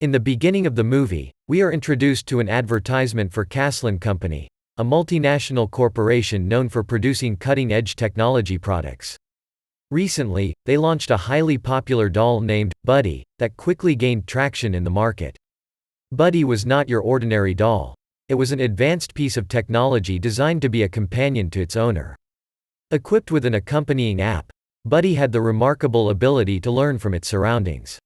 In the beginning of the movie, we are introduced to an advertisement for Caslin Company, a multinational corporation known for producing cutting-edge technology products. Recently, they launched a highly popular doll named Buddy that quickly gained traction in the market. Buddy was not your ordinary doll. It was an advanced piece of technology designed to be a companion to its owner. Equipped with an accompanying app, Buddy had the remarkable ability to learn from its surroundings.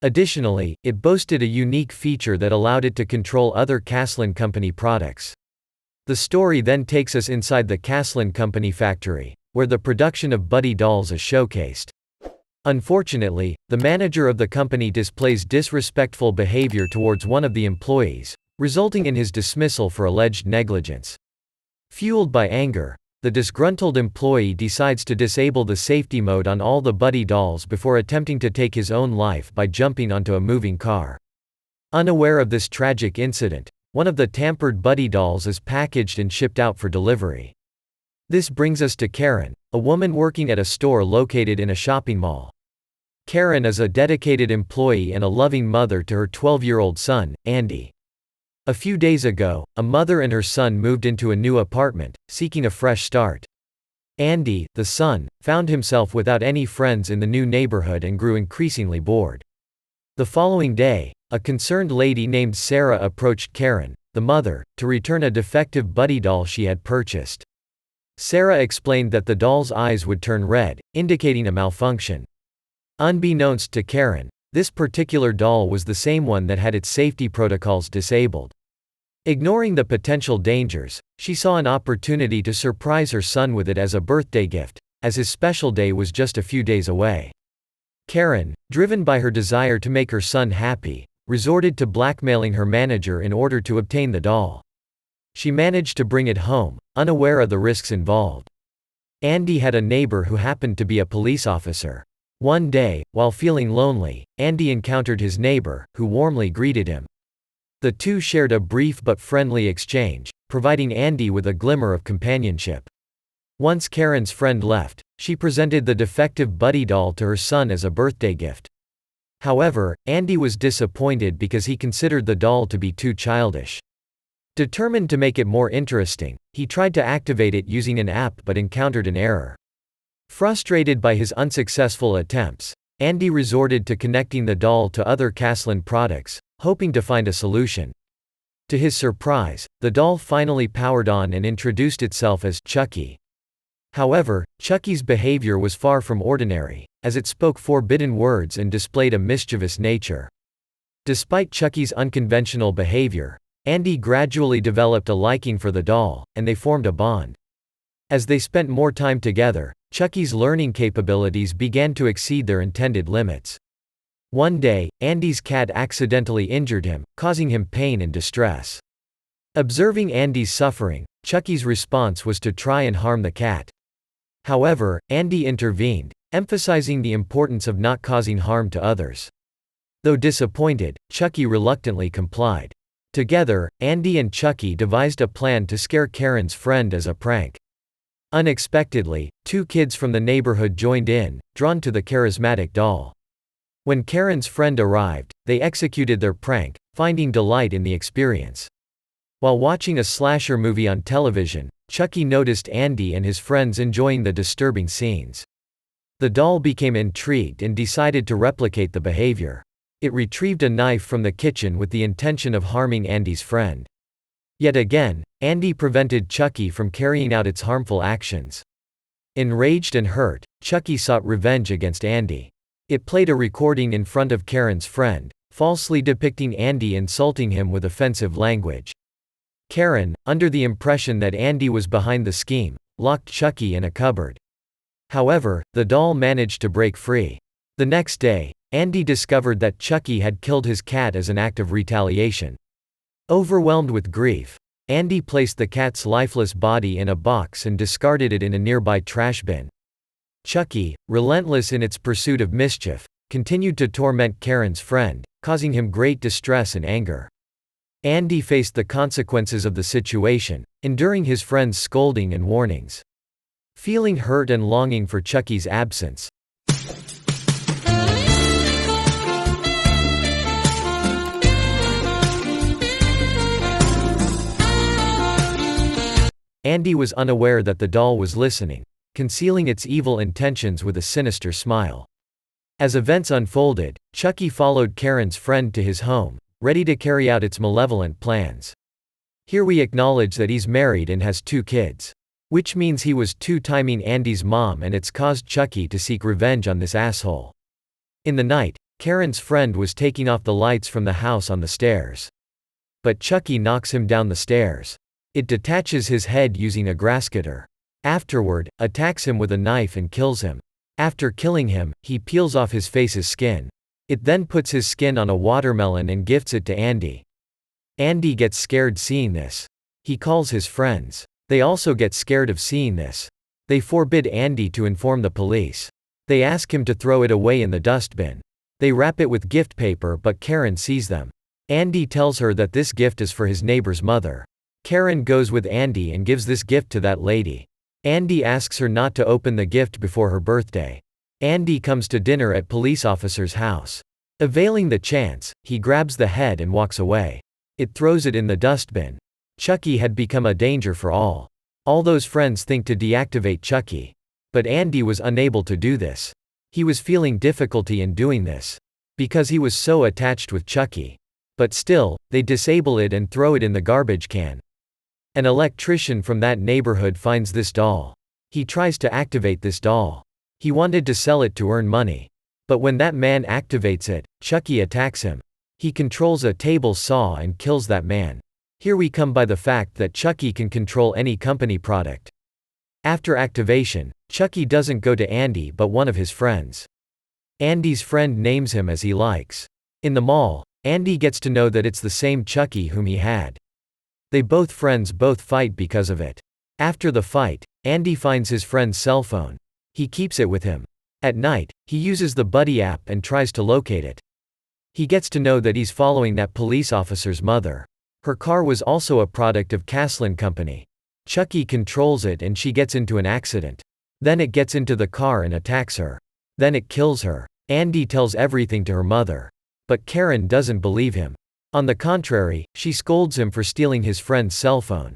Additionally, it boasted a unique feature that allowed it to control other Caslin Company products. The story then takes us inside the Caslin Company factory, where the production of Buddy dolls is showcased. Unfortunately, the manager of the company displays disrespectful behavior towards one of the employees, resulting in his dismissal for alleged negligence. Fueled by anger, the disgruntled employee decides to disable the safety mode on all the Buddy dolls before attempting to take his own life by jumping onto a moving car. Unaware of this tragic incident, one of the tampered Buddy dolls is packaged and shipped out for delivery. This brings us to Karen, a woman working at a store located in a shopping mall. Karen is a dedicated employee and a loving mother to her 12-year-old son, Andy. A few days ago, a mother and her son moved into a new apartment, seeking a fresh start. Andy, the son, found himself without any friends in the new neighborhood and grew increasingly bored. The following day, a concerned lady named Sarah approached Karen, the mother, to return a defective Buddy doll she had purchased. Sarah explained that the doll's eyes would turn red, indicating a malfunction. Unbeknownst to Karen, this particular doll was the same one that had its safety protocols disabled. Ignoring the potential dangers, she saw an opportunity to surprise her son with it as a birthday gift, as his special day was just a few days away. Karen, driven by her desire to make her son happy, resorted to blackmailing her manager in order to obtain the doll. She managed to bring it home, unaware of the risks involved. Andy had a neighbor who happened to be a police officer. One day, while feeling lonely, Andy encountered his neighbor, who warmly greeted him. The two shared a brief but friendly exchange, providing Andy with a glimmer of companionship. Once Karen's friend left, she presented the defective Buddy doll to her son as a birthday gift. However, Andy was disappointed because he considered the doll to be too childish. Determined to make it more interesting, he tried to activate it using an app but encountered an error. Frustrated by his unsuccessful attempts, Andy resorted to connecting the doll to other Caslin products, hoping to find a solution. To his surprise, the doll finally powered on and introduced itself as Chucky. However, Chucky's behavior was far from ordinary, as it spoke forbidden words and displayed a mischievous nature. Despite Chucky's unconventional behavior, Andy gradually developed a liking for the doll, and they formed a bond. As they spent more time together, Chucky's learning capabilities began to exceed their intended limits. One day, Andy's cat accidentally injured him, causing him pain and distress. Observing Andy's suffering, Chucky's response was to try and harm the cat. However, Andy intervened, emphasizing the importance of not causing harm to others. Though disappointed, Chucky reluctantly complied. Together, Andy and Chucky devised a plan to scare Karen's friend as a prank. Unexpectedly, two kids from the neighborhood joined in, drawn to the charismatic doll. When Karen's friend arrived, they executed their prank, finding delight in the experience. While watching a slasher movie on television, Chucky noticed Andy and his friends enjoying the disturbing scenes. The doll became intrigued and decided to replicate the behavior. It retrieved a knife from the kitchen with the intention of harming Andy's friend. Yet again, Andy prevented Chucky from carrying out its harmful actions. Enraged and hurt, Chucky sought revenge against Andy. It played a recording in front of Karen's friend, falsely depicting Andy insulting him with offensive language. Karen, under the impression that Andy was behind the scheme, locked Chucky in a cupboard. However, the doll managed to break free. The next day, Andy discovered that Chucky had killed his cat as an act of retaliation. Overwhelmed with grief, Andy placed the cat's lifeless body in a box and discarded it in a nearby trash bin. Chucky, relentless in its pursuit of mischief, continued to torment Karen's friend, causing him great distress and anger. Andy faced the consequences of the situation, enduring his friend's scolding and warnings. Feeling hurt and longing for Chucky's absence, Andy was unaware that the doll was listening, concealing its evil intentions with a sinister smile. As events unfolded, Chucky followed Karen's friend to his home, ready to carry out its malevolent plans. Here we acknowledge that he's married and has 2 kids. Which means he was two-timing Andy's mom, and it's caused Chucky to seek revenge on this asshole. In the night, Karen's friend was taking off the lights from the house on the stairs. But Chucky knocks him down the stairs. It detaches his head using a grass cutter. Afterward, attacks him with a knife and kills him. After killing him, he peels off his face's skin. It then puts his skin on a watermelon and gifts it to Andy. Andy gets scared seeing this. He calls his friends. They also get scared of seeing this. They forbid Andy to inform the police. They ask him to throw it away in the dustbin. They wrap it with gift paper, but Karen sees them. Andy tells her that this gift is for his neighbor's mother. Karen goes with Andy and gives this gift to that lady. Andy asks her not to open the gift before her birthday. Andy comes to dinner at police officer's house. Availing the chance, he grabs the head and walks away. It throws it in the dustbin. Chucky had become a danger for all. All those friends think to deactivate Chucky. But Andy was unable to do this. He was feeling difficulty in doing this. Because he was so attached with Chucky. But still, they disable it and throw it in the garbage can. An electrician from that neighborhood finds this doll. He tries to activate this doll. He wanted to sell it to earn money. But when that man activates it, Chucky attacks him. He controls a table saw and kills that man. Here we come by the fact that Chucky can control any company product. After activation, Chucky doesn't go to Andy but one of his friends. Andy's friend names him as he likes. In the mall, Andy gets to know that it's the same Chucky whom he had. They both fight because of it. After the fight, Andy finds his friend's cell phone. He keeps it with him. At night, he uses the Buddy app and tries to locate it. He gets to know that he's following that police officer's mother. Her car was also a product of Caslin Company. Chucky controls it and she gets into an accident. Then it gets into the car and attacks her. Then it kills her. Andy tells everything to her mother. But Karen doesn't believe him. On the contrary, she scolds him for stealing his friend's cell phone.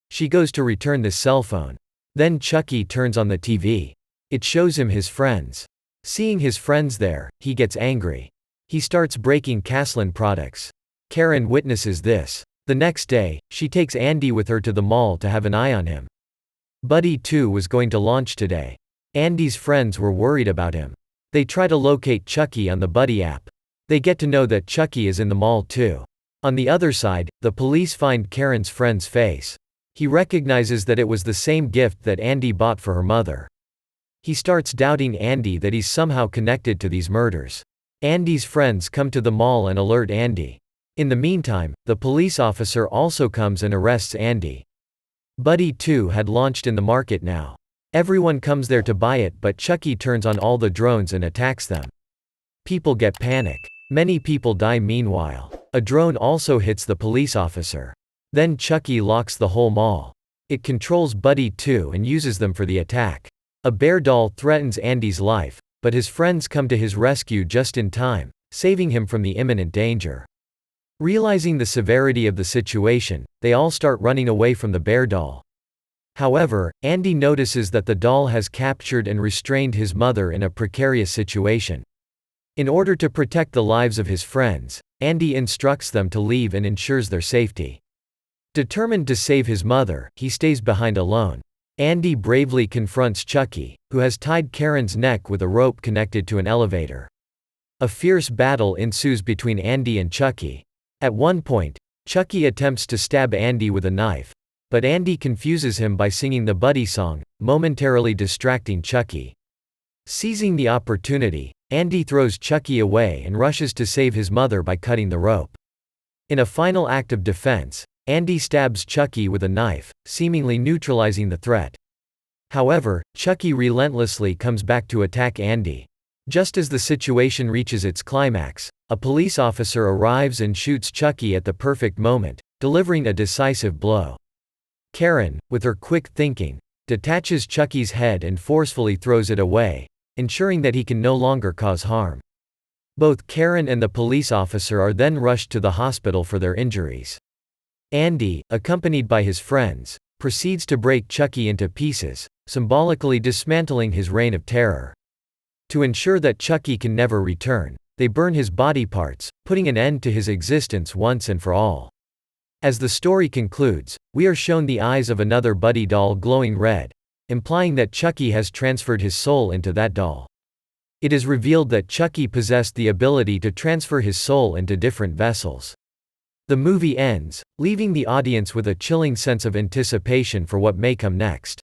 She goes to return this cell phone. Then Chucky turns on the TV. It shows him his friends. Seeing his friends there, he gets angry. He starts breaking Caslin products. Karen witnesses this. The next day, she takes Andy with her to the mall to have an eye on him. Buddy 2 was going to launch today. Andy's friends were worried about him. They try to locate Chucky on the Buddy app. They get to know that Chucky is in the mall too. On the other side, the police find Karen's friend's face. He recognizes that it was the same gift that Andy bought for her mother. He starts doubting Andy that he's somehow connected to these murders. Andy's friends come to the mall and alert Andy. In the meantime, the police officer also comes and arrests Andy. Buddy 2 had launched in the market now. Everyone comes there to buy it, but Chucky turns on all the drones and attacks them. People get panic. Many people die meanwhile. A drone also hits the police officer. Then Chucky locks the whole mall. It controls Buddy 2 and uses them for the attack. A bear doll threatens Andy's life, but his friends come to his rescue just in time, saving him from the imminent danger. Realizing the severity of the situation, they all start running away from the bear doll. However, Andy notices that the doll has captured and restrained his mother in a precarious situation. In order to protect the lives of his friends, Andy instructs them to leave and ensures their safety. Determined to save his mother, he stays behind alone. Andy bravely confronts Chucky, who has tied Karen's neck with a rope connected to an elevator. A fierce battle ensues between Andy and Chucky. At one point, Chucky attempts to stab Andy with a knife, but Andy confuses him by singing the Buddy song, momentarily distracting Chucky. Seizing the opportunity, Andy throws Chucky away and rushes to save his mother by cutting the rope. In a final act of defense, Andy stabs Chucky with a knife, seemingly neutralizing the threat. However, Chucky relentlessly comes back to attack Andy. Just as the situation reaches its climax, a police officer arrives and shoots Chucky at the perfect moment, delivering a decisive blow. Karen, with her quick thinking, detaches Chucky's head and forcefully throws it away, ensuring that he can no longer cause harm. Both Karen and the police officer are then rushed to the hospital for their injuries. Andy, accompanied by his friends, proceeds to break Chucky into pieces, symbolically dismantling his reign of terror. To ensure that Chucky can never return, they burn his body parts, putting an end to his existence once and for all. As the story concludes, we are shown the eyes of another Buddy doll glowing red, implying that Chucky has transferred his soul into that doll. It is revealed that Chucky possessed the ability to transfer his soul into different vessels. The movie ends, leaving the audience with a chilling sense of anticipation for what may come next.